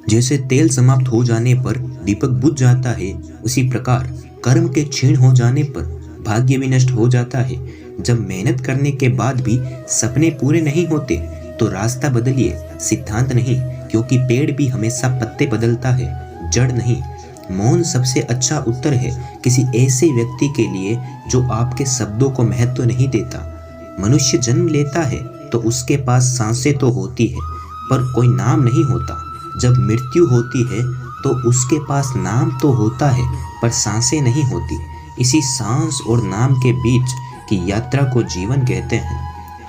जैसे तेल समाप्त हो जाने पर दीपक बुझ जाता है, उसी प्रकार कर्म के क्षीण हो जाने पर भाग्य भी नष्ट हो जाता है। जब मेहनत करने के बाद भी सपने पूरे नहीं होते तो रास्ता बदलिए, सिद्धांत नहीं, क्योंकि पेड़ भी हमेशा पत्ते बदलता है, जड़ नहीं। मौन सबसे अच्छा उत्तर है किसी ऐसे व्यक्ति के लिए जो आपके शब्दों को महत्व नहीं देता। मनुष्य जन्म लेता है तो उसके पास सांसें तो होती है पर कोई नाम नहीं होता। जब मृत्यु होती है तो उसके पास नाम तो होता है पर सांसें नहीं होती। इसी सांस और नाम के बीच की यात्रा को जीवन कहते हैं।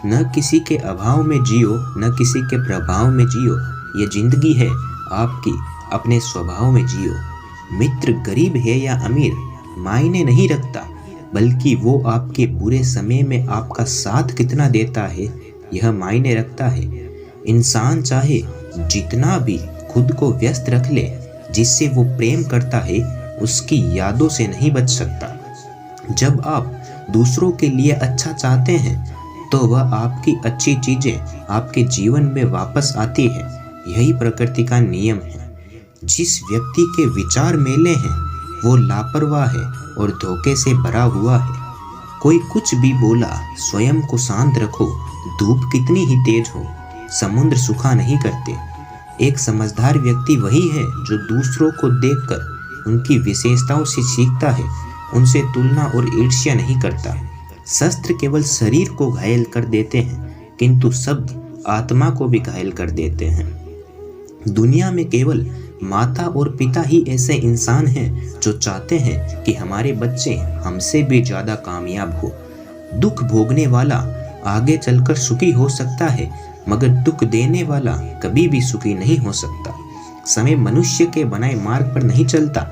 न किसी के अभाव में जियो, न किसी के प्रभाव में जियो, ये जिंदगी है आपकी, अपने स्वभाव में जियो। मित्र गरीब है या अमीर मायने नहीं रखता, बल्कि वो आपके बुरे समय में आपका साथ कितना देता है यह मायने रखता है। इंसान चाहे जितना भी खुद को व्यस्त रख ले, जिससे वो प्रेम करता है उसकी यादों से नहीं बच सकता। जब आप दूसरों के लिए अच्छा चाहते हैं तो वह आपकी अच्छी चीजें आपके जीवन में वापस आती है। यही प्रकृति का नियम है। जिस व्यक्ति के विचार मेले हैं वो लापरवाह है और धोखे से भरा हुआ है। कोई कुछ भी बोला, स्वयं को शांत रखो, धूप कितनी ही तेज हो, समुद्र सूखा नहीं करते। एक समझदार व्यक्ति वही है जो दूसरों को देखकर उनकी विशेषताओं से सीखता है, उनसे तुलना और ईर्ष्या नहीं करता। शस्त्र केवल शरीर को घायल कर देते हैं, किंतु शब्द आत्मा को भी घायल कर देते हैं। दुनिया में केवल माता और पिता ही ऐसे इंसान हैं जो चाहते हैं कि हमारे बच्चे हमसे भी ज्यादा कामयाब हो। दुख भोगने वाला आगे चलकर सुखी हो सकता है, मगर दुख देने वाला कभी भी सुखी नहीं हो सकता। समय मनुष्य के बनाए मार्ग पर नहीं चलता,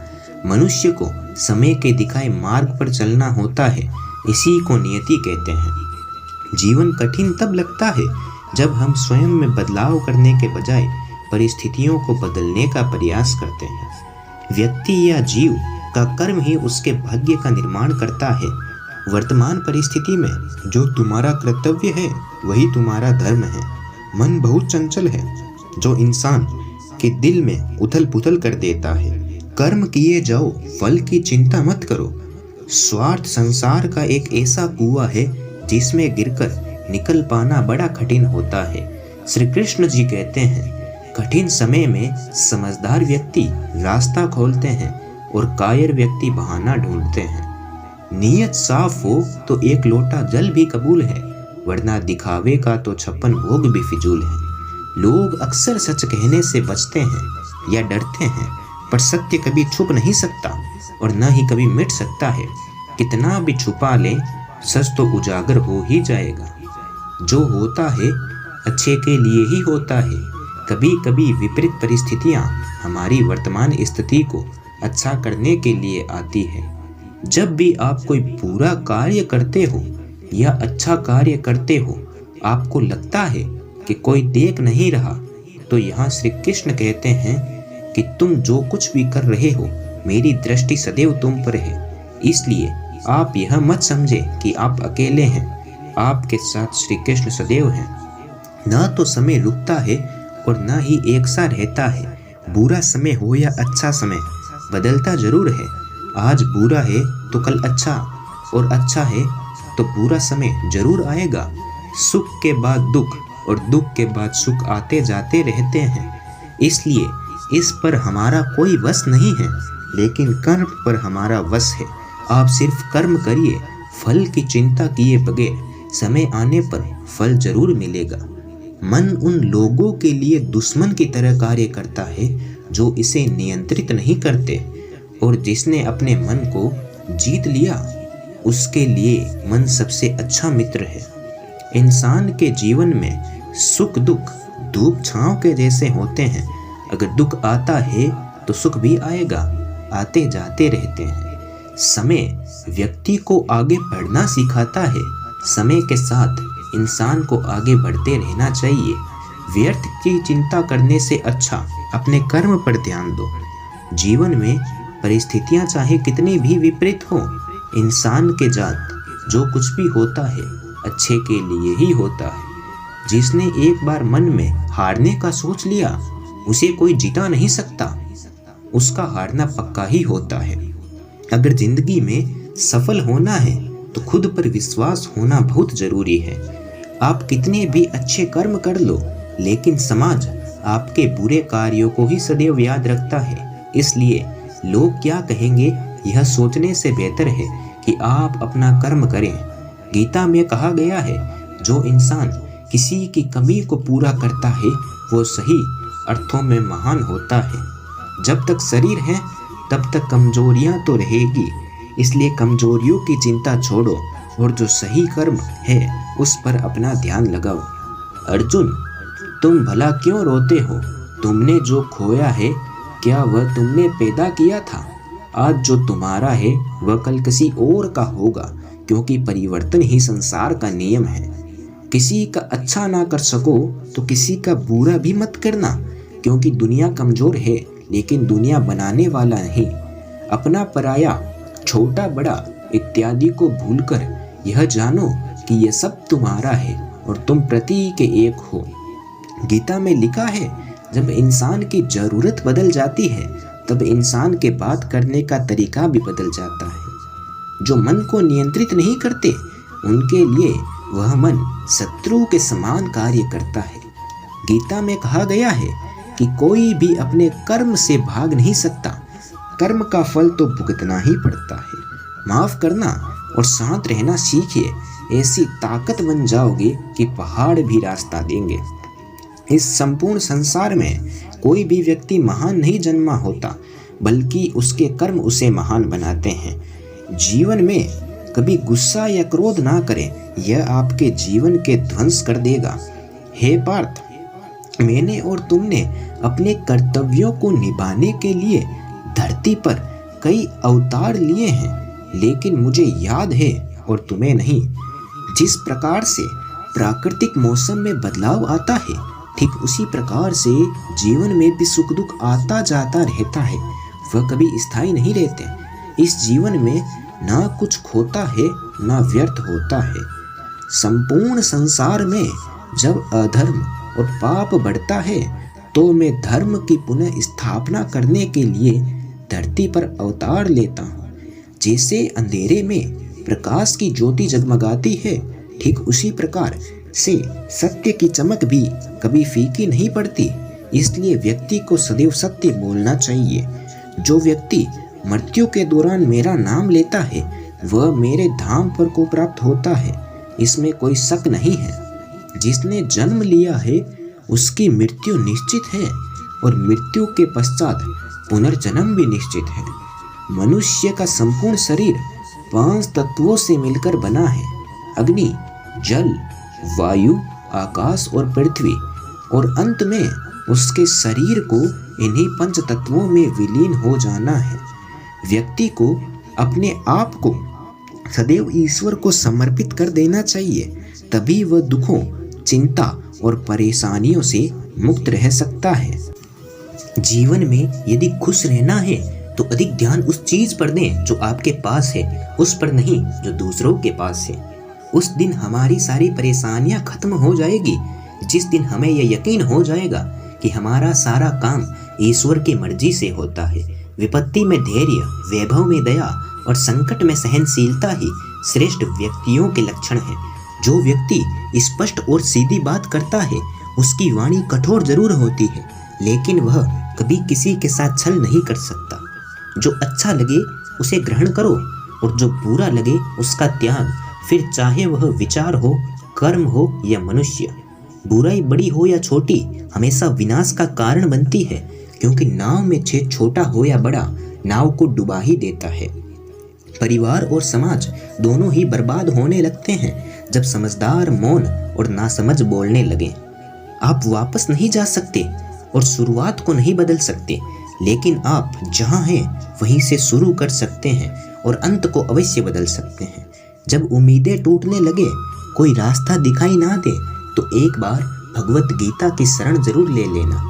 मनुष्य को समय के दिखाए मार्ग पर चलना होता है। इसी को नियति कहते हैं। जीवन कठिन तब लगता है जब हम स्वयं में बदलाव करने के बजाय परिस्थितियों को बदलने का प्रयास करते हैं। व्यक्ति या जीव का कर्म ही उसके भाग्य का निर्माण करता है। वर्तमान परिस्थिति में जो तुम्हारा कर्तव्य है वही तुम्हारा धर्म है। मन बहुत चंचल है जो इंसान के दिल में उथल पुथल कर देता है। कर्म किए जाओ, फल की चिंता मत करो। स्वार्थ संसार का एक ऐसा कुआं है जिसमें गिरकर निकल पाना बड़ा कठिन होता है। श्री कृष्ण जी कहते हैं, कठिन समय में समझदार व्यक्ति रास्ता खोलते हैं और कायर व्यक्ति बहाना ढूंढते हैं। नीयत साफ हो तो एक लोटा जल भी कबूल है, वरना दिखावे का तो 56 भोग भी फिजूल है। लोग अक्सर सच कहने से बचते हैं या डरते हैं, पर सत्य कभी छुप नहीं सकता और न ही कभी मिट सकता है। कितना भी छुपा ले, सच तो उजागर हो ही जाएगा। जो होता है अच्छे के लिए ही होता है। कभी कभी विपरीत परिस्थितियां हमारी वर्तमान स्थिति को अच्छा करने के लिए आती है। जब भी आप कोई बुरा कार्य करते हो या अच्छा कार्य करते हो, आपको लगता है कि कोई देख नहीं रहा, तो यहाँ श्री कृष्ण कहते हैं कि तुम जो कुछ भी कर रहे हो, मेरी दृष्टि सदैव तुम पर है। इसलिए आप यह मत समझे कि आप अकेले हैं, आपके साथ श्री कृष्ण सदैव हैं। न तो समय रुकता है और न ही एक सा रहता है। बुरा समय हो या अच्छा समय, बदलता जरूर है। आज बुरा है तो कल अच्छा, और अच्छा है तो बुरा समय जरूर आएगा। सुख के बाद दुख और दुख के बाद सुख आते जाते रहते हैं। इसलिए इस पर हमारा कोई वश नहीं है, लेकिन कर्म पर हमारा वश है। आप सिर्फ कर्म करिए, फल की चिंता किए बगैर समय आने पर फल जरूर मिलेगा। मन उन लोगों के लिए दुश्मन की तरह कार्य करता है जो इसे नियंत्रित नहीं करते, और जिसने अपने मन को जीत लिया उसके लिए मन सबसे अच्छा मित्र है। इंसान के जीवन में सुख दुख धूप छांव के जैसे होते हैं। अगर दुख आता है तो सुख भी आएगा, आते जाते रहते हैं। समय व्यक्ति को आगे बढ़ना सिखाता है। समय के साथ इंसान को आगे बढ़ते रहना चाहिए। व्यर्थ की चिंता करने से अच्छा अपने कर्म पर ध्यान दो। जीवन में परिस्थितियां चाहे कितनी भी विपरीत हो, इंसान के जात जो कुछ भी होता है अच्छे के लिए ही होता है। जिसने एक बार मन में हारने का सोच लिया उसे कोई जिता नहीं सकता, उसका हारना पक्का ही होता है। अगर जिंदगी में सफल होना है तो खुद पर विश्वास होना बहुत जरूरी है। आप कितने भी अच्छे कर्म कर लो, लेकिन समाज आपके बुरे कार्यों को ही सदैव याद रखता है। इसलिए लोग क्या कहेंगे यह सोचने से बेहतर है कि आप अपना कर्म करें। गीता में कहा गया है, जो इंसान किसी की कमी को पूरा करता है वो सही अर्थों में महान होता है। जब तक शरीर है तब तक कमजोरियां तो रहेगी, इसलिए कमजोरियों की चिंता छोड़ो और जो सही कर्म है उस पर अपना ध्यान लगाओ। अर्जुन, तुम भला क्यों रोते हो? तुमने जो खोया है क्या वह तुमने पैदा किया था? आज जो तुम्हारा है वह कल किसी और का होगा, क्योंकि परिवर्तन ही संसार का नियम है। किसी का अच्छा ना कर सको तो किसी का बुरा भी मत करना, क्योंकि दुनिया कमजोर है लेकिन दुनिया बनाने वाला नहीं। अपना पराया, छोटा बड़ा इत्यादि को भूलकर यह जानो कि यह सब तुम्हारा है और तुम प्रति के एक हो। गीता में लिखा है, जब इंसान की जरूरत बदल जाती है तब इंसान के बात करने का तरीका भी बदल जाता है। जो मन को नियंत्रित नहीं करते उनके लिए वह मन शत्रु के समान कार्य करता है। गीता में कहा गया है कि कोई भी अपने कर्म से भाग नहीं सकता, कर्म का फल तो भुगतना ही पड़ता है। माफ करना और शांत रहना सीखिए, ऐसी ताकत बन जाओगे कि पहाड़ भी रास्ता देंगे। इस संपूर्ण संसार में कोई भी व्यक्ति महान नहीं जन्मा होता, बल्कि उसके कर्म उसे महान बनाते हैं। जीवन में कभी गुस्सा या क्रोध ना करें, यह आपके जीवन के ध्वंस कर देगा। हे पार्थ, मैंने और तुमने अपने कर्तव्यों को निभाने के लिए धरती पर कई अवतार लिए हैं, लेकिन मुझे याद है और तुम्हें नहीं। जिस प्रकार से प्राकृतिक मौसम में बदलाव आता है, ठीक उसी प्रकार से जीवन में भी सुख दुख आता जाता रहता है, वह कभी स्थायी नहीं रहते। इस जीवन में ना कुछ खोता है ना व्यर्थ होता है। संपूर्ण संसार में जब अधर्म और पाप बढ़ता है तो मैं धर्म की पुनः स्थापना करने के लिए धरती पर अवतार लेता हूँ। जैसे अंधेरे में प्रकाश की ज्योति जगमगाती है, ठीक उसी प्रकार से सत्य की चमक भी कभी फीकी नहीं पड़ती। इसलिए व्यक्ति को सदैव सत्य बोलना चाहिए। जो व्यक्ति मृत्यु के दौरान मेरा नाम लेता है वह मेरे धाम पर को प्राप्त होता है, इसमें कोई शक नहीं है। जिसने जन्म लिया है उसकी मृत्यु निश्चित है और मृत्यु के पश्चात पुनर्जन्म भी निश्चित है। मनुष्य का संपूर्ण शरीर 5 तत्वों से मिलकर बना है, अग्नि, जल, वायु, आकाश और पृथ्वी, और अंत में उसके शरीर को इन्हीं 5 तत्वों में विलीन हो जाना है। व्यक्ति को अपने आप को सदैव ईश्वर को समर्पित कर देना चाहिए, तभी वह दुखों, चिंता और परेशानियों से मुक्त रह सकता है। जीवन में यदि खुश रहना है तो अधिक ध्यान उस चीज पर दें जो आपके पास है, उस पर नहीं जो दूसरों के पास है। उस दिन हमारी सारी परेशानियां खत्म हो जाएगी, जिस दिन हमें यह यकीन हो जाएगा कि हमारा सारा काम ईश्वर की मर्जी से होता है। विपत्ति में धैर्य, वैभव में दया और संकट में सहनशीलता ही श्रेष्ठ व्यक्तियों के लक्षण हैं। जो व्यक्ति स्पष्ट और सीधी बात करता है उसकी वाणी कठोर जरूर होती है, लेकिन वह कभी किसी के साथ छल नहीं कर सकता। जो अच्छा लगे उसे ग्रहण करो और जो बुरा लगे उसका त्याग, फिर चाहे वह विचार हो, कर्म हो या मनुष्य। बुराई बड़ी हो या छोटी हमेशा विनाश का कारण बनती है, क्योंकि नाव में छेद छोटा हो या बड़ा नाव को डुबा ही देता है। परिवार और समाज दोनों ही बर्बाद होने लगते हैं जब समझदार मौन और नासमझ बोलने लगे। आप वापस नहीं जा सकते और शुरुआत को नहीं बदल सकते, लेकिन आप जहां हैं वहीं से शुरू कर सकते हैं और अंत को अवश्य बदल सकते हैं। जब उम्मीदें टूटने लगे, कोई रास्ता दिखाई ना दे, तो एक बार भगवत गीता की शरण जरूर ले लेना।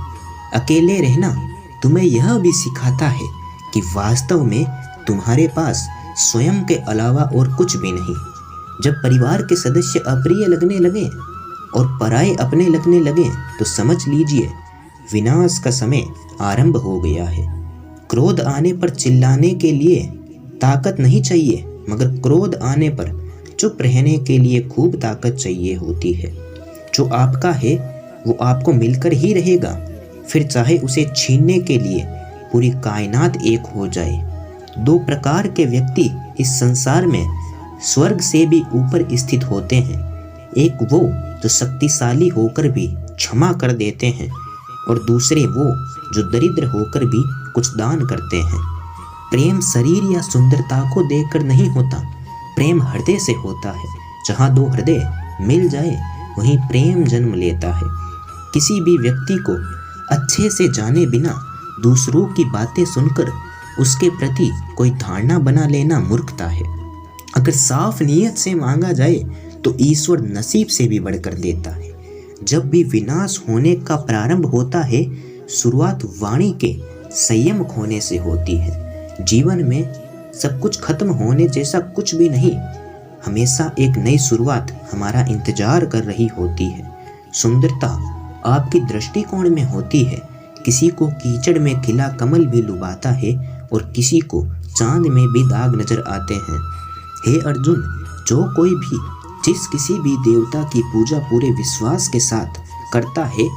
अकेले रहना तुम्हें यह भी सिखाता है कि वास्तव में तुम्हारे पास स्वयं के अलावा और कुछ भी नहीं। जब परिवार के सदस्य अप्रिय लगने लगे और पराये अपने लगने लगे तो समझ लीजिए विनाश का समय आरंभ हो गया है। क्रोध आने पर चिल्लाने के लिए ताकत नहीं चाहिए, मगर क्रोध आने पर चुप रहने के लिए खूब ताकत चाहिए होती है। जो आपका है वो आपको मिलकर ही रहेगा, फिर चाहे उसे छीनने के लिए पूरी कायनात एक हो जाए। दो प्रकार के व्यक्ति इस संसार में स्वर्ग से भी ऊपर स्थित होते हैं। एक वो जो शक्तिशाली होकर भी क्षमा कर देते हैं, और दूसरे वो जो दरिद्र होकर भी कुछ दान करते हैं। प्रेम शरीर या सुंदरता को देखकर नहीं होता, प्रेम हृदय से होता है। जहाँ दो हृदय मिल जाए वहीं प्रेम जन्म लेता है। किसी भी व्यक्ति को अच्छे से जाने बिना दूसरों की बातें सुनकर उसके प्रति कोई धारणा बना लेना मूर्खता है। अगर साफ नीयत से मांगा जाए तो ईश्वर नसीब से भी बढ़कर देता है। जब भी विनाश होने का प्रारंभ होता है, शुरुआत वाणी के संयम खोने से होती है। जीवन में सब कुछ खत्म होने जैसा कुछ भी नहीं, हमेशा एक नई शुरुआत हमारा इंतजार कर रही होती है। सुंदरता आपकी दृष्टिकोण में होती है। किसी को कीचड़ में खिला कमल भी लुभाता है और किसी को चांद में भी दाग नजर आते हैं। हे अर्जुन, जो कोई भी जिस किसी भी देवता की पूजा पूरे विश्वास के साथ करता है,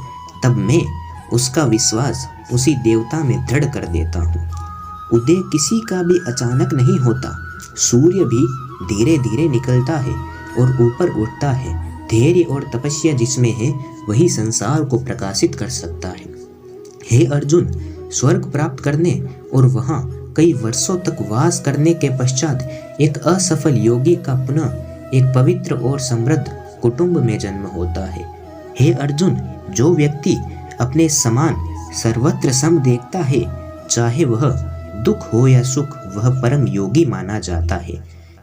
तब मैं उसका विश्वास उसी देवता में दृढ़ कर देता हूँ। उदय किसी का भी अचानक नहीं होता। सूर्य भी धीरे धीरे निकलता है और ऊपर उठता है। धैर्य और तपस्या जिसमें है वही संसार को प्रकाशित कर सकता है। हे अर्जुन, स्वर्ग प्राप्त करने और वहाँ कई वर्षों तक वास करने के पश्चात एक असफल योगी का पुनः एक पवित्र और समृद्ध कुटुंब में जन्म होता है। हे अर्जुन, जो व्यक्ति अपने समान सर्वत्र सम देखता है, चाहे वह दुख हो या सुख, वह परम योगी माना जाता है।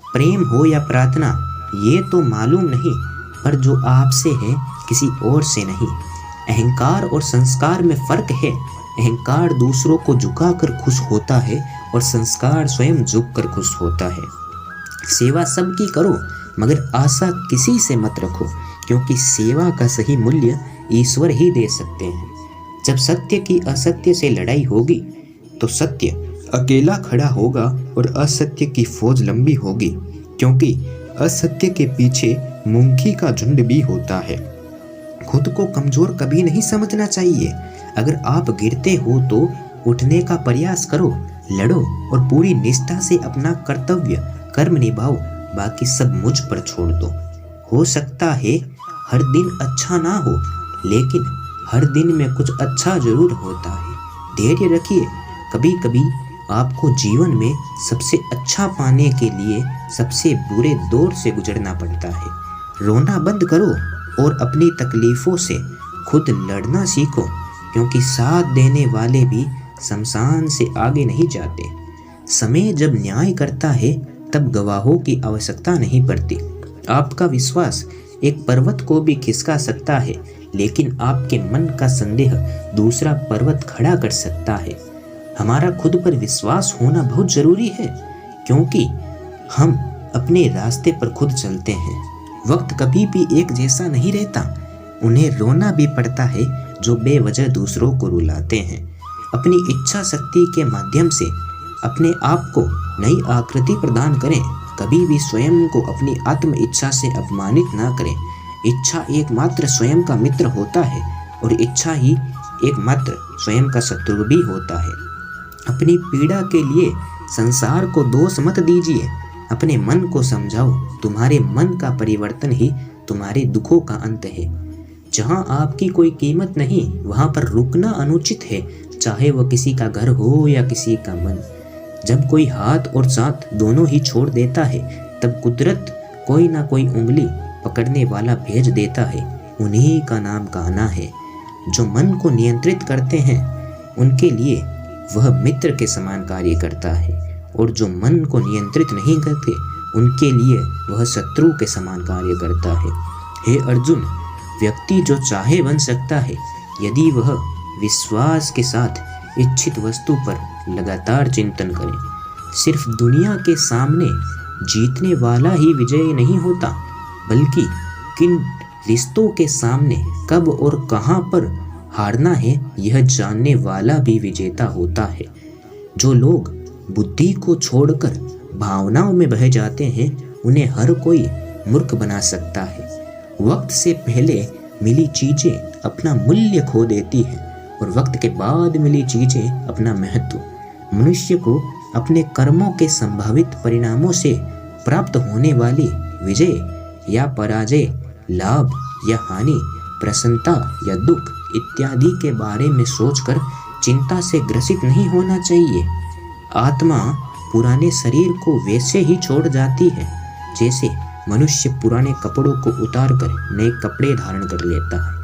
प्रेम हो या प्रार्थना ये तो मालूम नहीं, पर जो आपसे है किसी और से नहीं। अहंकार और संस्कार में फर्क है। अहंकार दूसरों को झुकाकर खुश होता है और संस्कार स्वयं झुककर खुश होता है। सेवा सबकी करो, मगर आशा किसी से मत रखो, क्योंकि सेवा का सही मूल्य ईश्वर ही दे सकते हैं। जब सत्य की असत्य से लड़ाई होगी तो सत्य अकेला खड़ा होगा और असत्य की फौज लंबी होगी, क्योंकि असत्य के पीछे मूंगी का झुंड भी होता है। खुद को कमजोर कभी नहीं समझना चाहिए। अगर आप गिरते हो तो उठने का प्रयास करो, लड़ो और पूरी निष्ठा से अपना कर्तव्य कर्म निभाओ। बाकी सब मुझ पर छोड़ दो। हो सकता है हर दिन अच्छा ना हो, लेकिन हर दिन में कुछ अच्छा जरूर होता है। धैर्य रखिए। कभी कभी आपको जीवन में सबसे अच्छा पाने के लिए सबसे बुरे दौर से गुजरना पड़ता है। रोना बंद करो और अपनी तकलीफों से खुद लड़ना सीखो, क्योंकि साथ देने वाले भी शमशान से आगे नहीं जाते। समय जब न्याय करता है तब गवाहों की आवश्यकता नहीं पड़ती। आपका विश्वास एक पर्वत को भी खिसका सकता है, लेकिन आपके मन का संदेह दूसरा पर्वत खड़ा कर सकता है। हमारा खुद पर विश्वास होना बहुत जरूरी है, क्योंकि हम अपने रास्ते पर खुद चलते हैं। वक्त कभी भी एक जैसा नहीं रहता। उन्हें रोना भी पड़ता है जो बेवजह दूसरों को रुलाते हैं। अपनी इच्छा शक्ति के माध्यम से अपने आप को नई आकृति प्रदान करें। कभी भी स्वयं को अपनी आत्म इच्छा से अपमानित ना करें। इच्छा एकमात्र स्वयं का मित्र होता है और इच्छा ही एकमात्र स्वयं का शत्रु भी होता है। अपनी पीड़ा के लिए संसार को दोष मत दीजिए। अपने मन को समझाओ। तुम्हारे मन का परिवर्तन ही तुम्हारे दुखों का अंत है। जहाँ आपकी कोई कीमत नहीं, वहाँ पर रुकना अनुचित है, चाहे वह किसी का घर हो या किसी का मन। जब कोई हाथ और साथ दोनों ही छोड़ देता है, तब कुदरत कोई ना कोई उंगली पकड़ने वाला भेज देता है। उन्हीं का नाम गाना है। जो मन को नियंत्रित करते हैं उनके लिए वह मित्र के समान कार्य करता है, और जो मन को नियंत्रित नहीं करते उनके लिए वह शत्रु के समान कार्य करता है। हे अर्जुन, व्यक्ति जो चाहे बन सकता है, यदि वह विश्वास के साथ इच्छित वस्तु पर लगातार चिंतन करे। सिर्फ दुनिया के सामने जीतने वाला ही विजयी नहीं होता, बल्कि किन रिश्तों के सामने कब और कहां पर हारना है यह जानने वाला भी विजेता होता है। जो लोग बुद्धि को छोड़कर भावनाओं में बह जाते हैं उन्हें हर कोई मूर्ख बना सकता है। वक्त से पहले मिली चीजें अपना मूल्य खो देती हैं और वक्त के बाद मिली चीजें अपना महत्व। मनुष्य को अपने कर्मों के संभावित परिणामों से प्राप्त होने वाली विजय या पराजय, लाभ या हानि, प्रसन्नता या दुख इत्यादि के बारे में सोचकर चिंता से ग्रसित नहीं होना चाहिए। आत्मा पुराने शरीर को वैसे ही छोड़ जाती है जैसे मनुष्य पुराने कपड़ों को उतारकर नए कपड़े धारण कर लेता है।